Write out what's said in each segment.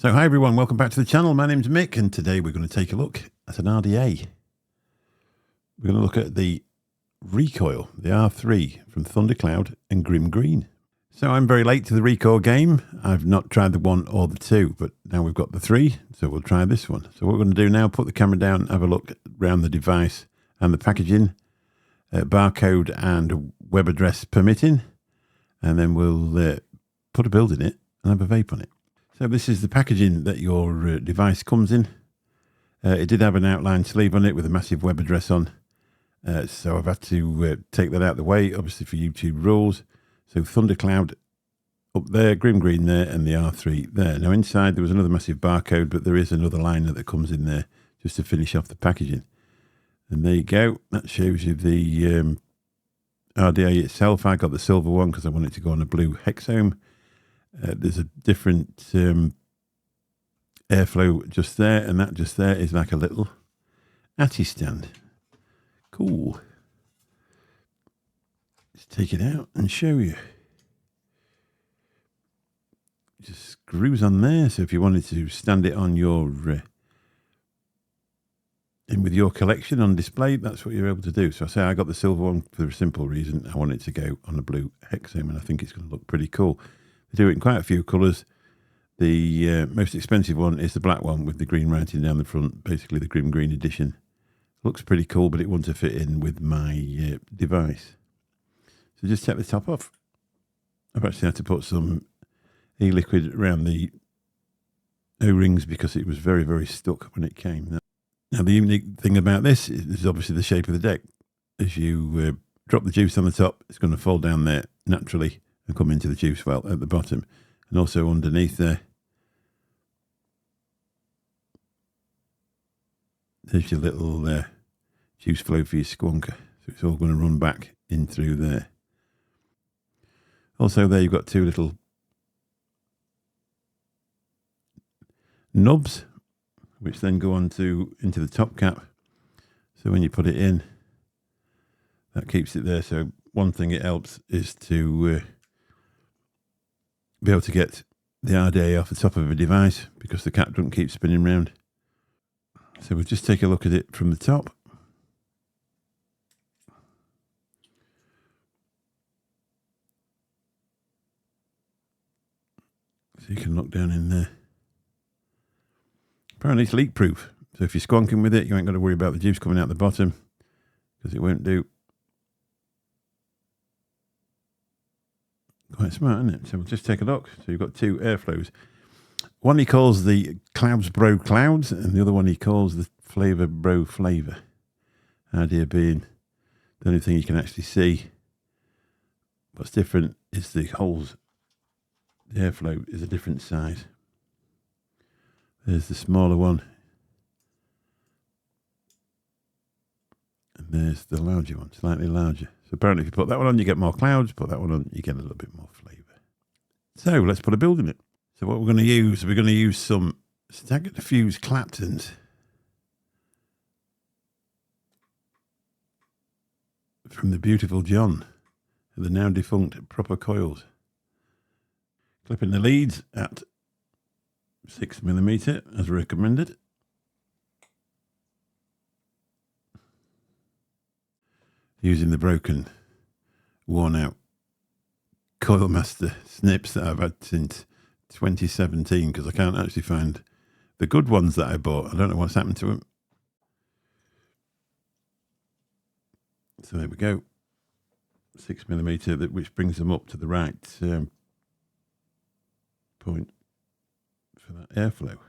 So hi everyone, welcome back to the channel. My name's Mick and today we're going to take a look at an RDA. We're going to look at the Recoil, the R3 from Thundercloud and Grimm Green. So I'm very late to the Recoil game. I've not tried the 1 or the 2, but now we've got the 3, so we'll try this one. So what we're going to do now, put the camera down, have a look around the device and the packaging, barcode and web address permitting, and then we'll put a build in it and have a vape on it. So this is the packaging that your device comes in. It did have an outline sleeve on it with a massive web address on. So I've had to take that out of the way, obviously for YouTube rules. So Thundercloud up there, Grimm Green there, and the R3 there. Now inside there was another massive barcode, but there is another liner that comes in there just to finish off the packaging. And there you go. That shows you the RDA itself. I got the silver one because I wanted to go on a blue hexome. There's a different airflow just there, and that just there is like a little ATI stand. Cool. Let's take it out and show you. Just screws on there, so if you wanted to stand it on your in with your collection on display, that's what you're able to do. So I say I got the silver one for a simple reason. I want it to go on a blue hexame, and I think it's going to look pretty cool. They do it in quite a few colours. The most expensive one is the black one with the green writing down the front, basically the Grimm Green edition. Looks pretty cool, but it wouldn't have fit in with my device. So just take the top off. I've actually had to put some e-liquid around the O-rings because it was very, very stuck when it came. Now the unique thing about this is obviously the shape of the deck. As you drop the juice on the top, it's going to fall down there naturally and come into the juice well at the bottom, and also underneath there. There's your little juice flow for your squonker, so it's all going to run back in through there. Also there you've got two little knobs which then go on into the top cap, so when you put it in, that keeps it there. So one thing it helps is to be able to get the RDA off the top of a device because the cap doesn't keep spinning round. So we'll just take a look at it from the top. So you can look down in there. Apparently it's leak proof, so if you're squonking with it, you ain't got to worry about the juice coming out the bottom because it won't do. Quite smart, isn't it? So we'll just take a look. So you've got two airflows. One he calls the Clouds Bro Clouds, and the other one he calls the Flavor Bro Flavor. Idea being, the only thing you can actually see what's different is the holes. The airflow is a different size. There's the smaller one. And there's the larger one, slightly larger. So apparently if you put that one on, you get more clouds. Put that one on, you get a little bit more flavour. So let's put a build in it. So what we're going to use some staggered fuse Claptons. From the beautiful John, the now defunct Proper Coils. Clipping the leads at 6mm as recommended. Using the broken, worn out Coilmaster snips that I've had since 2017 because I can't actually find the good ones that I bought. I don't know what's happened to them. So there we go. 6mm, which brings them up to the right point for that airflow.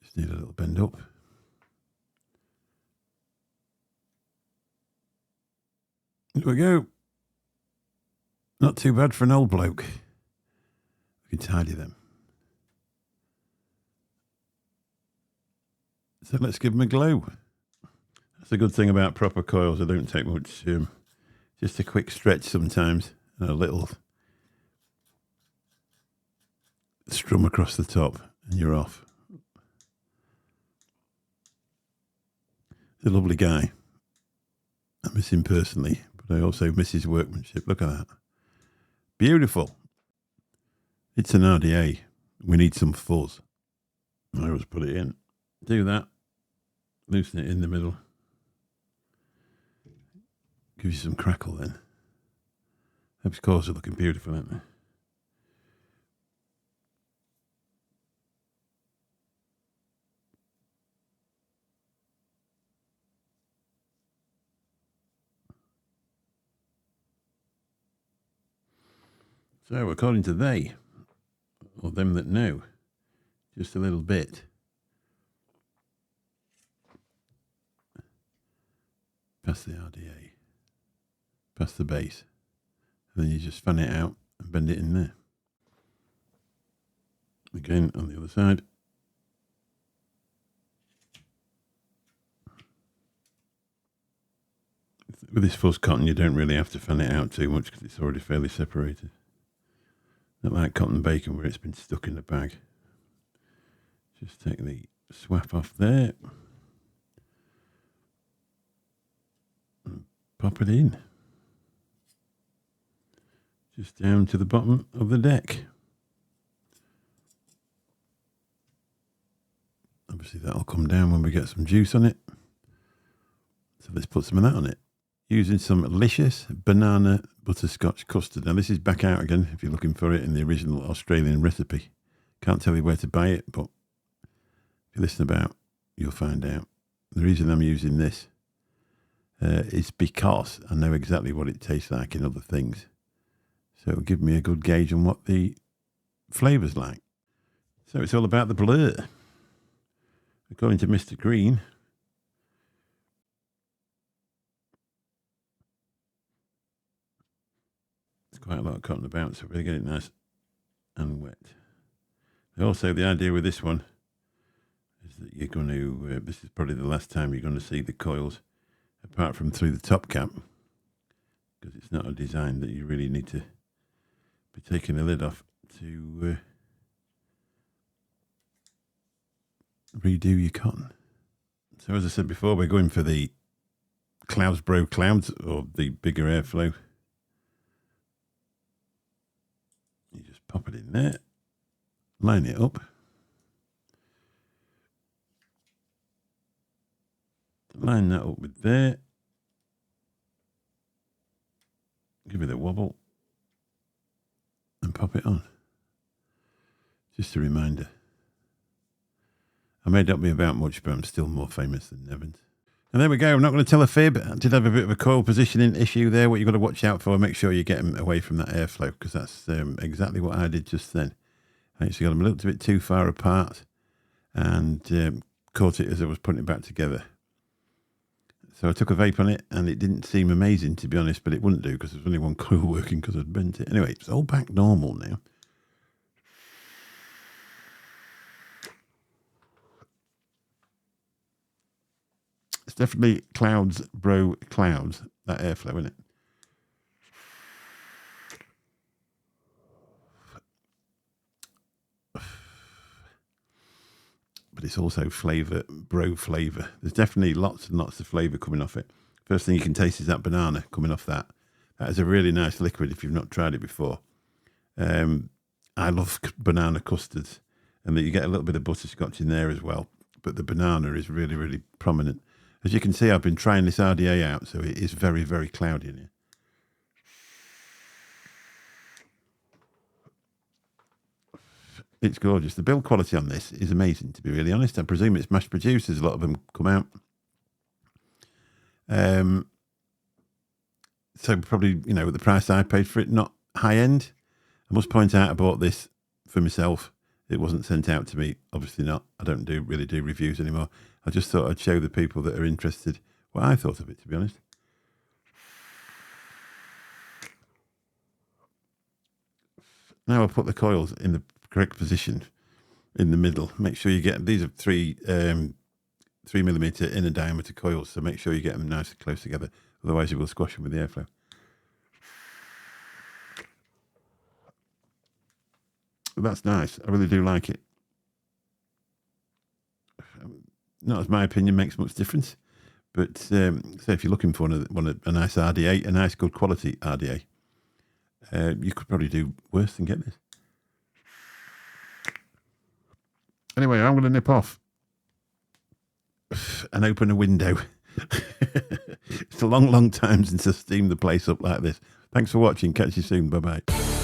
Just need a little bend up. There we go. Not too bad for an old bloke. We can tidy them. So let's give them a glow. That's a good thing about Proper Coils. They don't take much, just a quick stretch sometimes, and a little strum across the top, and you're off. He's a lovely guy. I miss him personally, but I also miss his workmanship. Look at that. Beautiful. It's an RDA. We need some fuzz. I always put it in. Do that. Loosen it in the middle. Gives you some crackle then. Those cores are looking beautiful, aren't they? So, according to they, or them that know, just a little bit. Past the RDA. Past the base. And then you just fan it out and bend it in there. Again, on the other side. With this fuzz cotton, you don't really have to fan it out too much because it's already fairly separated. Not like cotton bacon where it's been stuck in the bag. Just take the swap off there. And pop it in. Just down to the bottom of the deck. Obviously that'll come down when we get some juice on it. So let's put some of that on it. Using some delicious banana butterscotch custard. Now this is back out again if you're looking for it in the original Australian recipe. Can't tell you where to buy it, but if you listen about, you'll find out. The reason I'm using this is because I know exactly what it tastes like in other things. So it'll give me a good gauge on what the flavour's like. So it's all about the blur. According to Mr. Green, there's quite a lot of cotton about, so really get it nice and wet. Also, the idea with this one is that you're going to, this is probably the last time you're going to see the coils, apart from through the top cap, because it's not a design that you really need to be taking the lid off to redo your cotton. So as I said before, we're going for the clouds, bro clouds, or the bigger airflow. You just pop it in there, line it up, line that up with there, give it a wobble, and pop it on. Just a reminder. I may not be about much, but I'm still more famous than Nevins. And there we go. I'm not going to tell a fib. I did have a bit of a coil positioning issue there. What you've got to watch out for, make sure you get them away from that airflow, because that's exactly what I did just then. I actually got them a little bit too far apart and caught it as I was putting it back together. So I took a vape on it and it didn't seem amazing, to be honest, but it wouldn't do because there's only one coil working because I'd bent it. Anyway, it's all back normal now. It's definitely clouds, bro, clouds, that airflow, isn't it? But it's also flavour, bro flavour. There's definitely lots and lots of flavour coming off it. First thing you can taste is that banana coming off that. That is a really nice liquid if you've not tried it before. I love banana custards, and that you get a little bit of butterscotch in there as well. But the banana is really, really prominent. As you can see, I've been trying this RDA out, so it is very, very cloudy in here. It's gorgeous. The build quality on this is amazing, to be really honest. I presume it's mass produced. There's a lot of them come out. So probably, you know, the price I paid for it, not high end. I must point out I bought this for myself. It wasn't sent out to me. Obviously not. I don't really do reviews anymore. I just thought I'd show the people that are interested what I thought of it, to be honest. Now I'll put the coils in the correct position in the middle. Make sure you get, these are 3mm inner diameter coils, so make sure you get them nice and close together. Otherwise you will squash them with the airflow. But that's nice. I really do like it. Not as my opinion makes much difference, but say if you're looking for a nice RDA, a nice good quality RDA, You could probably do worse than get this. Anyway, I'm going to nip off and open a window. It's a long, long time since I steamed the place up like this. Thanks for watching. Catch you soon. Bye-bye.